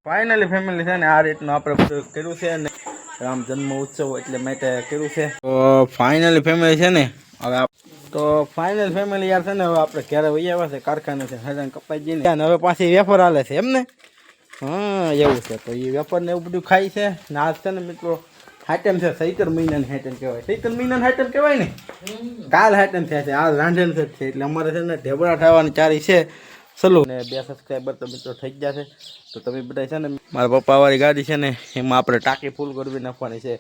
Finally family છે ને આ રીતનું આપણે બધું કર્યું છે ને રામ જન્મ ઉત્સવ એટલે માટે કર્યું છે. તો ફાઇનલી ફેમિલી છે ને હવે તો ફાઇનલ ફેમિલી યાર છે ને હવે આપણે ઘરે વહી આવ્યા છે કારખાને છે હજાર કપાઈ જઈને હવે પાછી વેફર હાલે છે એમ ને. હા એવું છે તો એ વેફર ને એવું બધું ખાય છે ને આજ છે ને મિત્રો હાટમ છે સૈતર મહિનાની હાટમ કહેવાય. સૈતર મહિનાની હાટમ કહેવાય ને. કાલ હાટમ થયા છે આ રાંધણ છે એટલે અમારે છે ને ઢેબરા ખાવાની ચારી છે. ચલો ને 2 સબસ્ક્રાઈબર તો મિત્રો થઈ ગયા છે. તો તમે બધા છે ને મારા પપ્પાવાળી ગાડી છે ને એમાં આપણે ટાંકી ફૂલ કરવી નાખવાની છે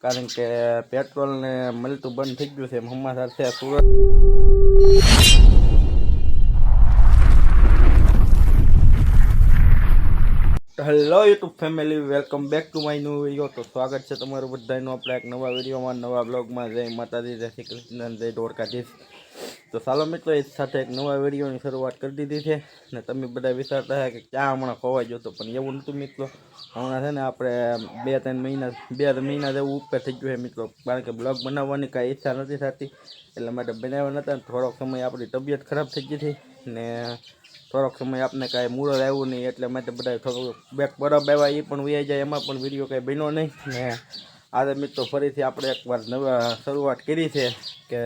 કારણ કે પેટ્રોલ ને મળતું બંધ થઈ ગયું છે હમાસર છે Surat. Hello YouTube family welcome back to my new video. તો સ્વાગત છે તમારું બધાનું આપણે એક નવા વિડીયોમાં નવા બ્લોગમાં. જય માતાજી, જય શ્રી કૃષ્ણ, જય દ્વારકાધીશ. તો ચાલો મિત્રો એ સાથે એક નવા વિડીયોની શરૂઆત કરી દીધી છે ને તમે બધા વિચારતા હતા કે ક્યાં હમણાં ખોવાઈ ગયો હતો પણ એવું નહોતું મિત્રો. હમણાં છે ને આપણે 2 મહિના જેવું ઉપર થઈ ગયું છે મિત્રો કારણ કે બ્લોગ બનાવવાની કાંઈ ઈચ્છા નથી થતી એટલા માટે બનાવ્યા નહોતા. થોડોક સમય આપણી તબિયત ખરાબ થઈ ગઈ હતી ને થોડોક સમય આપણે કાંઈ મૂળ આવ્યું નહીં એટલે માટે બધા થોડુંક બેક બરફ આવ્યા એ પણ વહી જાય એમાં પણ વિડીયો કાંઈ બન્યો નહીં. ને આજે મિત્રો ફરીથી આપણે એકવાર નવા શરૂઆત કરી છે કે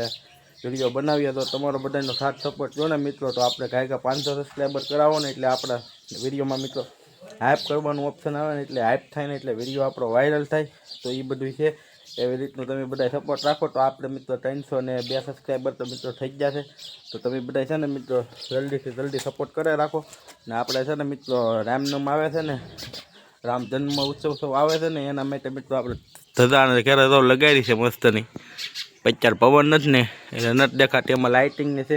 વિડીયો બનાવીએ તો તમારો બધાનો સાથ સપોર્ટ જો ને મિત્રો. તો આપણે કાંઈ 500 સબસ્ક્રાઈબર કરાવો ને એટલે આપણા વિડીયોમાં મિત્રો હાઇપ કરવાનું ઓપ્શન આવે ને એટલે હાઇપ થાય ને એટલે વિડીયો આપણો વાયરલ થાય. તો એ બધું છે એવી રીતનું તમે બધા સપોર્ટ રાખો તો આપણે મિત્રો 302 સબસ્ક્રાઈબર તો મિત્રો થઈ ગયા છે. તો તમે બધા છે ને મિત્રો જલ્દીથી જલ્દી સપોર્ટ કરે રાખો ને આપણે છે ને મિત્રો રામનવમી આવે છે ને રામ જન્મ ઉત્સવ આવે છે ને એના માટે મિત્રો આપણે ધજાને ઘરે તો લગાવી છે મસ્તની અત્યારે પવન નથી ને એટલે નથી દેખાતી એમાં લાઇટિંગને છે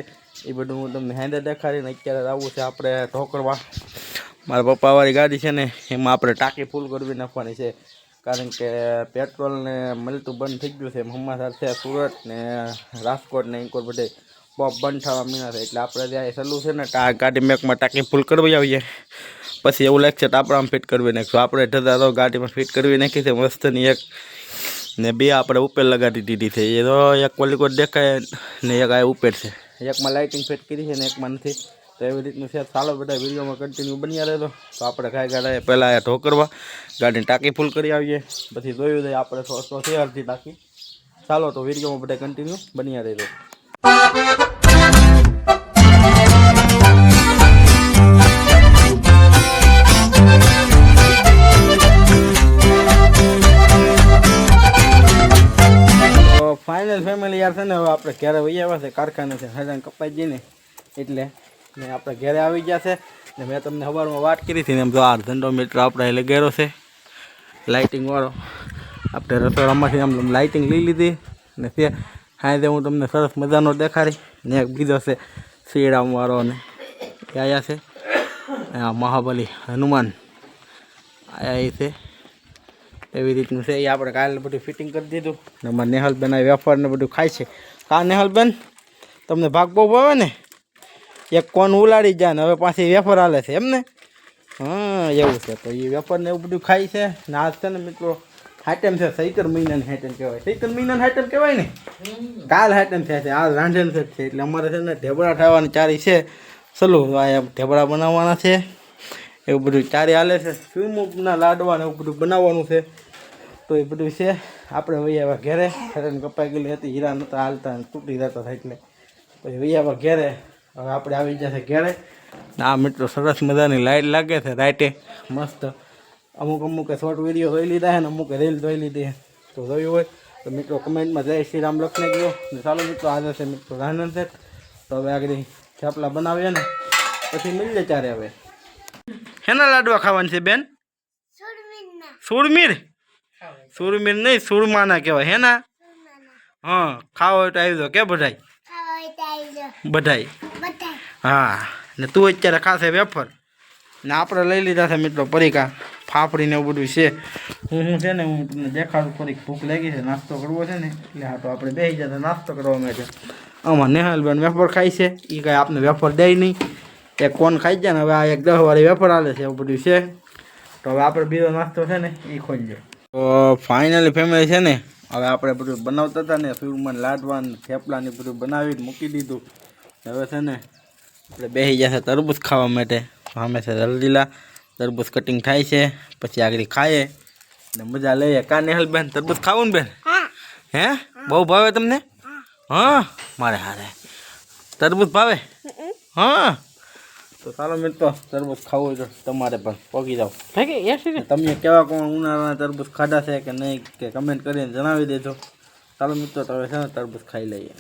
એ બધું હું તમને હેન્ડે દેખાડીને અત્યારે આવું છે આપણે ઠોકરવા. મારા પપ્પાવાળી ગાડી છે ને એમાં આપણે ટાંકી ફૂલ કરવી નાખવાની છે કારણ કે પેટ્રોલ ને મળતું બંધ થઈ ગયું છે હમાસર છે સુરત ને રાજકોટ ને ઇન્કોર બધે બહુ બંધ થવા મીના છે એટલે આપણે ત્યાં સલું છે ને ગાડી મેકમાં ટાંકી ફૂલ કરવી આવીએ પછી એવું લાગશે તો આપણે આમ ફિટ કરવી નાખીશું. આપણે ધજા તો ગાડીમાં ફિટ કરવી નાખી છે મસ્તની એક ને 2 આપણે ઉપર લગાડી દીધી છે. એ તો એક કોલિકોટ દેખાય ને એક આ ઉપર છે એકમાં લાઇટિંગ ફિટ કરી છે ને એકમાં નથી. તો એવી રીતનું છે. ચાલો બધા વિડીયોમાં કન્ટિન્યુ બન્યા રહેતો. તો આપણે કાંઈ ગાડા પહેલાં આ ઠોકરવા ગાડીની ટાંકી ફૂલ કરી આવીએ પછી જોયું જાય આપણે 100 છે અડધી ટાંકી. ચાલો તો વિડીયોમાં બધા કન્ટિન્યુ બન્યા રહેતો. ફાઇનલ ફેમિલી યાર છે ને હવે આપણે ઘરે વહી આવ્યા છે કારખાને છે હજાર કપાઈ જઈને એટલે ને આપણે ઘરે આવી ગયા છે ને મેં તમને સવારમાં વાત કરી હતી ને એમ તો 8 ધંધો મીટર આપણે લગાડ્યો છે લાઇટિંગવાળો. આપણે રસોડામાંથી આમ લાઇટિંગ લઈ લીધી ને તે હાથે હું તમને સરસ મજાનો દેખાડી ને એક બીજો છે શ્રીરામવાળો ને એ આવ્યા છે મહાબલી હનુમાન આવ્યા છે એવી રીતનું છે. એ આપણે કાલે બધું ફિટિંગ કરી દીધું ને અમારે નેહલબેન આ વેફર ને બધું ખાય છે. કા નેહલબેન તમને ભાગ બહુ આવે ને એક કોન ઉલાડી જાય ને હવે પાછી વેફર હાલે છે એમ ને. હા એવું છે તો એ વેફર ને એવું બધું ખાય છે ને આજ છે ને મિત્રો હાટમ છે સૈતર મહિનાની હાટમ કહેવાય. સૈતર મહિનાની હાટમ કહેવાય ને. કાલ હાટમ થયા છે આ રાંધણ છે એટલે અમારે છે ને ઢેબરા ખાવાની ચારી છે. ચલો આ ઢેબરા બનાવવાના છે એવું બધું ચારી હાલે છે. સ્વીમના લાડવા ને એવું બધું બનાવવાનું છે. તો એ બધું છે આપણે વહી આવ્યા ઘેરે. ખરેને કપાઈ ગયેલી હતી હીરા નહોતા હાલતા તૂટી જતા હતા એટલે પછી વહી આવ્યા ઘેરે. હવે આપણે આવી જશે ઘેરે. આ મિત્રો સરસ મજાની લાઇટ લાગે છે રાઈટે મસ્ત. અમુક શોર્ટ વિડીયો જોઈ લીધા છે ને અમુક રીલ જોઈ લીધી. તો જોયું હોય તો મિત્રો કમેન્ટમાં જય શ્રી રામ લખને ગયો ને. ચાલો મિત્રો આજે છે મિત્રો રાંધણ છે તો હવે આગળ થેપલા બનાવીએ ને પછી મળીએ ત્યારે. હવે હેના લાડવા ખાવાનું છે બેન? સુરમીર. સુરમીર નહીં સુરમાના કહેવાય હેના. હા ખાવો હોય તો આવી દો કે બધાય બધાય. હા ને તું અત્યારે ખાશે વેફર ને આપણે લઈ લીધા છે મિત્રો પરીકા ફાફડીને એવું બધું છે. હું છે ને હું તમને દેખાડું થોડીક ભૂખ લાગી છે નાસ્તો કરવો છે ને એટલે હા તો આપણે બેસી જતા નાસ્તો કરવા માટે. આમાં નેહાલબેન વેફર ખાય છે એ કાંઈ આપણે વેફર દે નહીં એક કોન ખાઈ જાય ને હવે આ એક 10 વાળી વેફર હાલે છે એવું બધું છે. તો હવે આપણે બીજો નાસ્તો છે ને એ ખોલજો. તો ફાઇનલી ફેમિલી છે ને હવે આપણે બધું બનાવતા હતા ને ફ્યુરમાં લાડવા ને થેપલા ને બધું બનાવીને મૂકી દીધું. હવે છે ને આપણે બેસી જશે તરબૂચ ખાવા માટે. સામે છે જલજીલા તરબૂચ કટિંગ થાય છે, પછી આગળ ખાઈએ ને મજા લઈએ. કા નેહલ બેન તરબૂચ ખાવું ને બેન? હે બહુ ભાવે તમને? હા મારે હારે તરબૂચ ભાવે? હા તો ચાલો મિત્રો તરબૂચ ખાવું તો તમારે પણ પોગી જાઓ. તમે કેવા કોણ ઉનાળાના તરબૂચ ખાધા છે કે નહીં કે કમેન્ટ કરીને જણાવી દેજો. ચાલો મિત્રો તો હવે છે ને તરબૂચ ખાઈ લઈએ.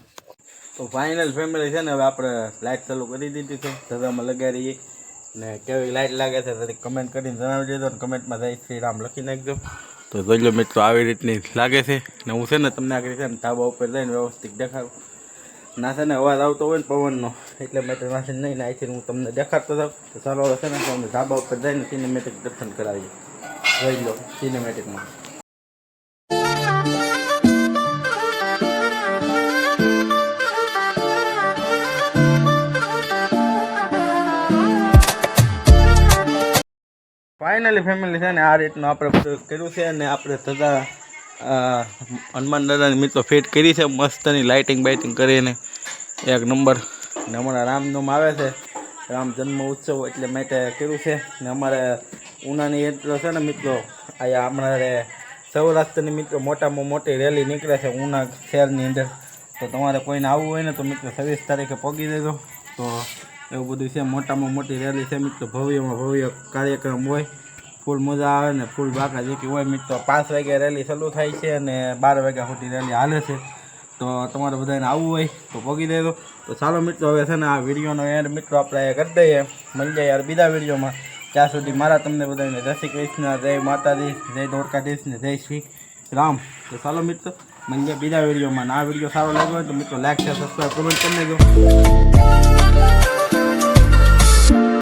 તો ફાઇનલ ફેમિલી છે ને હવે આપણે લાઇટ ચાલુ કરી દીધી છે, ધજામાં લગાડીએ ને કેવી લાઇટ લાગે છે તો કમેન્ટ કરીને જણાવી દેજો અને કમેન્ટમાં જય શ્રી રામ લખી નાખજો. તો જોઈ લો મિત્રો આવી રીતની લાગે છે ને હું છે ને તમને આગળ છે ને ધાબા ઉપર જઈને વ્યવસ્થિત દેખાડું. ના છે ને અવાજ આવતો હોય ને પવનનો એટલે મેં તો નાથી નહીં ને અહીંથી હું તમને દેખાડતો જાઉં. તો ચાલો હવે છે ને તો અમે ધાબા ઉપર જઈને સિનેમેટિક દર્શન કરાવીએ. જોઈ લો સિનેમેટિકમાં. ફાઇનલી ફેમિલી છે ને આ રીતનું આપણે બધું કર્યું છે ને આપણે ધજા હનુમાન દાદાની મિત્રો ફિટ કરી છે મસ્તની લાઇટિંગ બાઇટિંગ કરીને એક નંબર. ને હમણાં રામનવમી આવે છે, રામ જન્મ ઉત્સવ એટલે માટે કર્યું છે. ને અમારે ઉનાની એટલો છે ને મિત્રો અહીંયા હમણાં સૌરાષ્ટ્રની મિત્રો મોટામાં મોટી રેલી નીકળે છે ઉના શહેરની અંદર. તો તમારે કોઈને આવવું હોય ને તો મિત્રો 26 તારીખે પહોંચી દેજો. તો એવું બધું છે, મોટામાં મોટી રેલી છે મિત્રો, ભવ્યમાં ભવ્ય કાર્યક્રમ હોય, ફૂલ મજા આવે ને ફૂલ બાકા જેકી હોય મિત્રો. 5 વાગે રેલી શરૂ થાય છે અને 12 વાગ્યા સુધી રેલી હાલે છે. તો તમારે બધાને આવવું હોય તો પહોંચી દેજો. તો ચાલો મિત્રો હવે છે ને આ વિડીયોનો એન્ડ મિત્રો આપણે કરી દઈએ. મળી જાય યાર બીજા વિડીયોમાં. ત્યાં સુધી મારા તમને બધાને જય શ્રી કૃષ્ણ, જય માતાજી, જય દ્વારકાધીશ ને જય શ્રી રામ. તો ચાલો મિત્રો મળી જાય બીજા વિડીયોમાં. આ વિડીયો સારો લાગ્યો હોય તો મિત્રો લાઈક શેર સબસ્ક્રાઈબ કમેન્ટ કરી દેજો.